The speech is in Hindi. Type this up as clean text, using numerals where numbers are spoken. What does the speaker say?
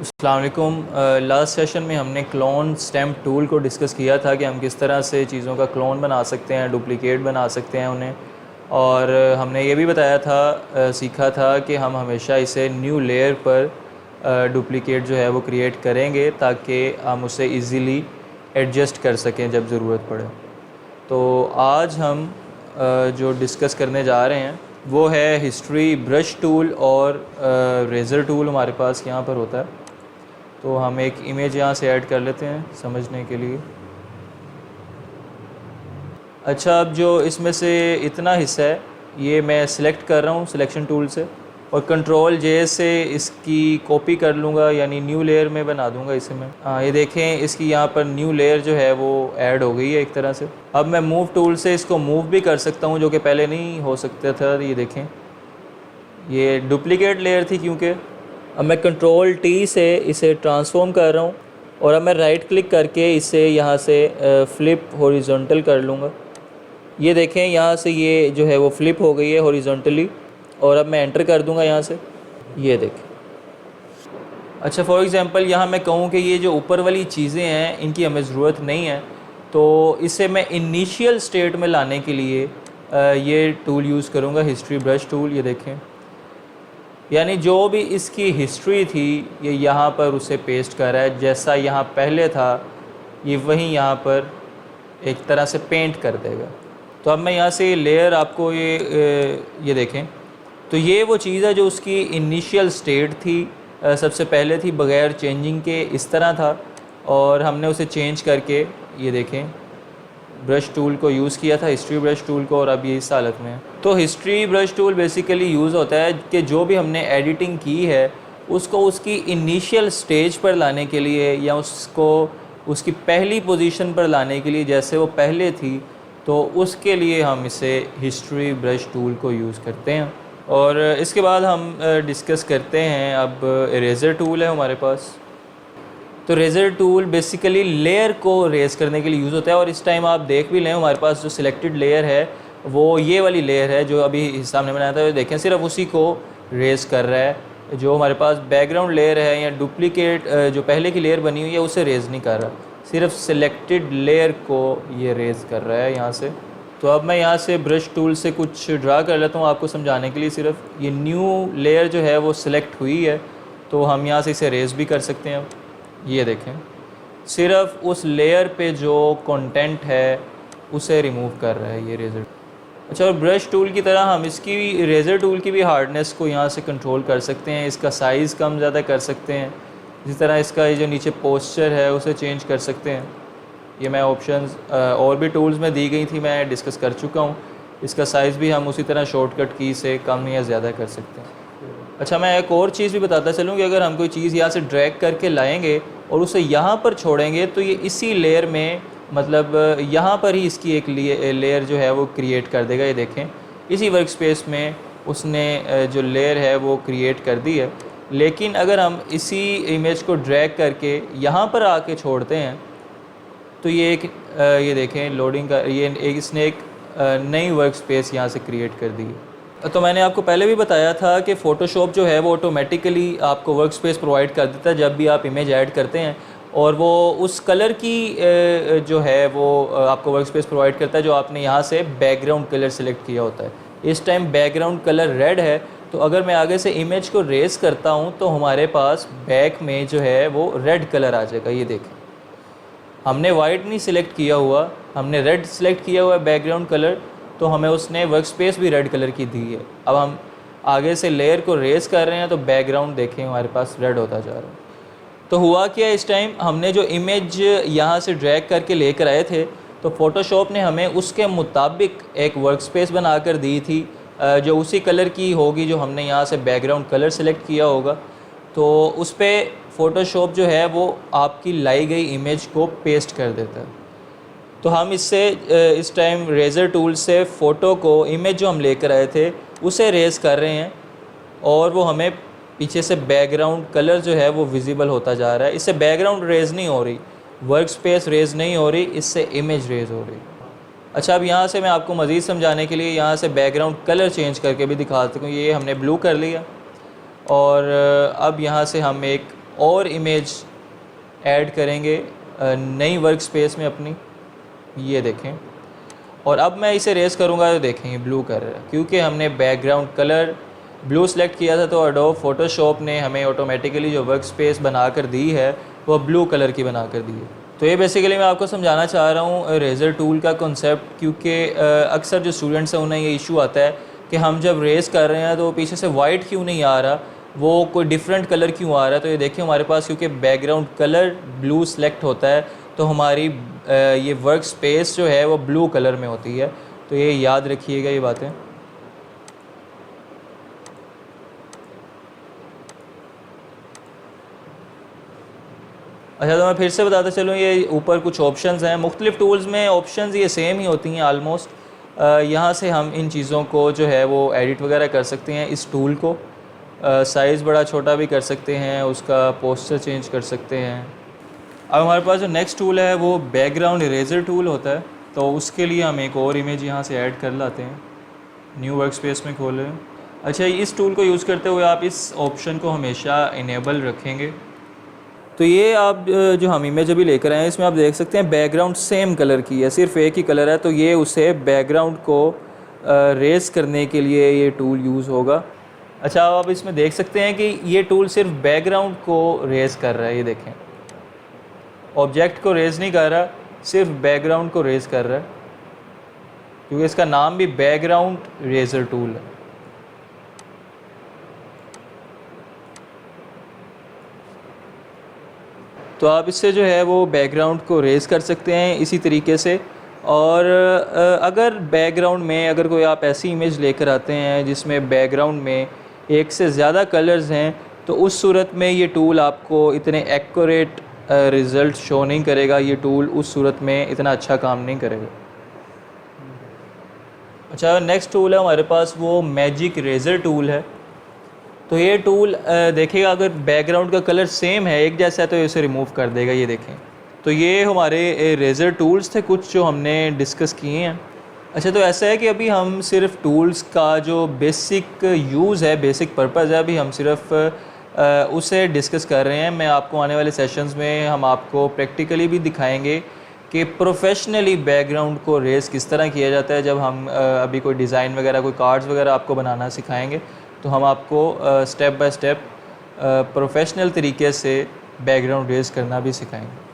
अस्सलाम वालेकुम। लास्ट सेशन में हमने क्लोन स्टैम्प टूल को डिस्कस किया था कि हम किस तरह से चीज़ों का क्लोन बना सकते हैं, डुप्लिकेट बना सकते हैं उन्हें। और हमने ये भी बताया था, सीखा था कि हम हमेशा इसे न्यू लेयर पर डुप्लिकेट जो है वो क्रिएट करेंगे ताकि हम उसे इजीली एडजस्ट कर सकें जब ज़रूरत पड़े। तो आज हम जो डिस्कस करने जा रहे हैं वो है हिस्ट्री ब्रश टूल और रेज़र टूल हमारे पास यहाँ पर होता है। तो हम एक इमेज यहाँ से ऐड कर लेते हैं समझने के लिए। अच्छा, अब जो इसमें से इतना हिस्सा है ये मैं सिलेक्ट कर रहा हूँ सिलेक्शन टूल से, और कंट्रोल जे से इसकी कॉपी कर लूँगा, यानी न्यू लेयर में बना दूँगा इसे मैं। ये देखें इसकी यहाँ पर न्यू लेयर जो है वो ऐड हो गई है एक तरह से। अब मैं मूव टूल से इसको मूव भी कर सकता हूँ, जो कि पहले नहीं हो सकता था। ये देखें ये डुप्लिकेट लेयर थी क्योंकि। अब मैं कंट्रोल टी से इसे ट्रांसफॉर्म कर रहा हूँ, और अब मैं राइट क्लिक करके इसे यहाँ से फ्लिप हॉरिजॉन्टल कर लूँगा। ये देखें यहाँ से ये जो है वो फ्लिप हो गई है हॉरिजॉन्टली, और अब मैं एंटर कर दूँगा यहाँ से। ये देखें। अच्छा, फॉर एग्ज़ाम्पल यहाँ मैं कहूँ कि ये जो ऊपर वाली चीज़ें हैं इनकी हमें ज़रूरत नहीं है, तो इसे मैं इनिशियल स्टेट में लाने के लिए ये टूल यूज़ करूँगा, हिस्ट्री ब्रश टूल। ये देखें, यानी जो भी इसकी हिस्ट्री थी ये यहाँ पर उसे पेस्ट कर रहा है। जैसा यहाँ पहले था ये वहीं यहाँ पर एक तरह से पेंट कर देगा। तो अब मैं यहाँ से लेयर आपको ये देखें, तो ये वो चीज़ है जो उसकी इनिशियल स्टेट थी, सबसे पहले थी बग़ैर चेंजिंग के इस तरह था, और हमने उसे चेंज करके ये देखें ब्रश टूल को यूज़ किया था, हिस्ट्री ब्रश टूल को, और अब ये इस हालत में है। तो history brush tool basically use होता है कि जो भी हमने एडिटिंग की है उसको उसकी इनिशियल स्टेज पर लाने के लिए, या उसको उसकी पहली पोजीशन पर लाने के लिए जैसे वो पहले थी, तो उसके लिए हम इसे हिस्ट्री ब्रश टूल को यूज़ करते हैं। और इसके बाद हम डिस्कस करते हैं, अब इरेज़र टूल है हमारे पास। तो रेज़र टूल बेसिकली लेयर को रेज़ करने के लिए यूज़ होता है, और इस टाइम आप देख भी लें हमारे पास जो सिलेक्टेड लेयर है वो ये वाली लेयर है जो अभी हिस्सा हमने बनाया था। देखें सिर्फ उसी को रेज़ कर रहा है। जो हमारे पास बैकग्राउंड लेयर है या डुप्लीकेट जो पहले की लेयर बनी हुई है उसे रेज़ नहीं कर रहा, सिर्फ सिलेक्टेड लेयर को ये रेज़ कर रहा है यहाँ से। तो अब मैं यहाँ से ब्रश टूल से कुछ ड्रा कर लेता हूँ आपको समझाने के लिए। सिर्फ ये न्यू लेयर जो है वो सिलेक्ट हुई है, तो हम यहाँ से इसे रेज़ भी कर सकते हैं। ये देखें सिर्फ उस लेयर पे जो कंटेंट है उसे रिमूव कर रहा है ये रेज़र। अच्छा, और ब्रश टूल की तरह हम इसकी रेज़र टूल की भी हार्डनेस को यहाँ से कंट्रोल कर सकते हैं, इसका साइज़ कम ज़्यादा कर सकते हैं। इसी तरह इसका ये जो नीचे पोस्चर है उसे चेंज कर सकते हैं। ये मैं ऑप्शंस और भी टूल्स में दी गई थी, मैं डिस्कस कर चुका हूँ। इसका साइज़ भी हम उसी तरह शॉर्टकट की से कम या ज़्यादा कर सकते हैं। अच्छा, मैं एक और चीज़ भी बताता चलूँ कि अगर हम कोई चीज़ यहाँ से ड्रैग करके लाएंगे और उसे यहाँ पर छोड़ेंगे तो ये इसी लेयर में, मतलब यहाँ पर ही इसकी एक लेयर जो है वो क्रिएट कर देगा। ये देखें इसी वर्क स्पेस में उसने जो लेयर है वो क्रिएट कर दी है। लेकिन अगर हम इसी इमेज को ड्रैग करके यहाँ पर आके छोड़ते हैं तो ये एक ये देखें लोडिंग का इसने एक नई वर्क स्पेस यहाँ से क्रिएट कर दी है। तो मैंने आपको पहले भी बताया था कि फ़ोटोशॉप जो है वो ऑटोमेटिकली आपको वर्क स्पेस प्रोवाइड कर देता है जब भी आप इमेज ऐड करते हैं, और वो उस कलर की जो है वो आपको वर्क स्पेस प्रोवाइड करता है जो आपने यहाँ से बैकग्राउंड कलर सेलेक्ट किया होता है। इस टाइम बैकग्राउंड कलर रेड है, तो अगर मैं आगे से इमेज को रेस करता हूँ तो हमारे पास बैक में जो है वो रेड कलर आ जाएगा। ये देखें हमने वाइट नहीं सिलेक्ट किया हुआ, हमने रेड सिलेक्ट किया हुआ है बैकग्राउंड कलर, तो हमें उसने वर्क स्पेस भी रेड कलर की दी है। अब हम आगे से लेयर को रेस कर रहे हैं तो बैकग्राउंड देखें हमारे पास रेड होता जा रहा है। तो हुआ क्या, इस टाइम हमने जो इमेज यहाँ से ड्रैग करके लेकर आए थे तो फ़ोटोशॉप ने हमें उसके मुताबिक एक वर्क स्पेस बना कर दी थी जो उसी कलर की होगी जो हमने यहाँ से बैकग्राउंड कलर सेलेक्ट किया होगा। तो उस पर फ़ोटोशॉप जो है वो आपकी लाई गई इमेज को पेस्ट कर देता है। तो हम इससे इस टाइम रेज़र टूल से फ़ोटो को, इमेज जो हम लेकर आए थे उसे रेज़ कर रहे हैं, और वो हमें पीछे से बैकग्राउंड कलर जो है वो विजिबल होता जा रहा है। इससे बैकग्राउंड रेज़ नहीं हो रही, वर्क स्पेस रेज़ नहीं हो रही, इससे इमेज रेज़ हो रही। अच्छा, अब यहाँ से मैं आपको मज़ीद समझाने के लिए यहाँ से बैकग्राउंड कलर चेंज करके भी दिखा सकूँ। ये हमने ब्लू कर लिया, और अब यहाँ से हम एक और इमेज ऐड करेंगे नई वर्क स्पेस में अपनी, ये देखें। और अब मैं इसे रेस करूँगा तो देखें ये ब्लू कर रहा है, क्योंकि हमने बैकग्राउंड कलर ब्लू सेलेक्ट किया था तो एडोब फोटोशॉप ने हमें ऑटोमेटिकली जो वर्क स्पेस बना कर दी है वो ब्लू कलर की बना कर दी है। तो ये बेसिकली मैं आपको समझाना चाह रहा हूँ इरेज़र टूल का कॉन्सेप्ट, क्योंकि अक्सर जो स्टूडेंट्स हैं उन्हें ये इशू आता है कि हम जब रेस कर रहे हैं तो पीछे से वाइट क्यों नहीं आ रहा, वो कोई डिफरेंट कलर क्यों आ रहा है। तो ये देखिए हमारे पास क्योंकि बैकग्राउंड कलर ब्लू सेलेक्ट होता है तो हमारी ये वर्क स्पेस जो है वो ब्लू कलर में होती है। तो ये याद रखिएगा ये बातें। अच्छा, तो मैं फिर से बताता चलूँ, ये ऊपर कुछ ऑप्शंस हैं। मुख्तलिफ़ टूल्स में ऑप्शंस ये सेम ही होती हैं आलमोस्ट। यहाँ से हम इन चीज़ों को जो है वो एडिट वगैरह कर सकते हैं। इस टूल को साइज़ बड़ा छोटा भी कर सकते हैं, उसका पोस्चर चेंज कर सकते हैं। अब हमारे पास जो नेक्स्ट टूल है वो बैकग्राउंड इरेज़र टूल होता है। तो उसके लिए हम एक और इमेज यहाँ से ऐड कर लाते हैं, न्यू वर्क स्पेस में खोलें। अच्छा, इस टूल को यूज़ करते हुए आप इस ऑप्शन को हमेशा इनेबल रखेंगे। तो ये आप जो हम इमेज अभी लेकर आए हैं इसमें आप देख सकते हैं बैकग्राउंड सेम कलर की है, सिर्फ एक ही कलर है। तो ये उसे बैकग्राउंड को रेस करने के लिए ये टूल यूज़ होगा। अच्छा, आप इसमें देख सकते हैं कि ये टूल सिर्फ बैकग्राउंड को रेस कर रहा है। ये देखें, ऑब्जेक्ट को रेस नहीं कर रहा, सिर्फ बैकग्राउंड को रेस कर रहा है, क्योंकि इसका नाम भी बैकग्राउंड इरेज़र टूल है। तो आप इससे जो है वो बैकग्राउंड को रेस कर सकते हैं इसी तरीके से। और अगर बैकग्राउंड में अगर कोई आप ऐसी इमेज लेकर आते हैं जिसमें बैकग्राउंड में एक से ज़्यादा कलर्स हैं, तो उस सूरत में ये टूल आपको इतने एक्यूरेट रिज़ल्ट शो नहीं करेगा। ये टूल उस सूरत में इतना अच्छा काम नहीं करेगा। अच्छा, नेक्स्ट टूल है हमारे पास वो मैजिक इरेज़र टूल है। तो ये टूल देखिएगा अगर बैकग्राउंड का कलर सेम है, एक जैसा है, तो इसे रिमूव कर देगा। ये देखें, तो ये हमारे इरेज़र टूल्स थे कुछ जो हमने डिस्कस किए हैं। अच्छा, तो ऐसा है कि अभी हम सिर्फ टूल्स का जो बेसिक यूज़ है, बेसिक पर्पज़ है, अभी हम सिर्फ उसे डिस्कस कर रहे हैं। मैं आपको आने वाले सेशंस में हम आपको प्रैक्टिकली भी दिखाएंगे कि प्रोफेशनली बैकग्राउंड को रेस किस तरह किया जाता है। जब हम अभी कोई डिज़ाइन वगैरह, कोई कार्ड्स वगैरह आपको बनाना सिखाएंगे तो हम आपको स्टेप बाय स्टेप प्रोफेशनल तरीके से बैकग्राउंड रेस करना भी सिखाएंगे।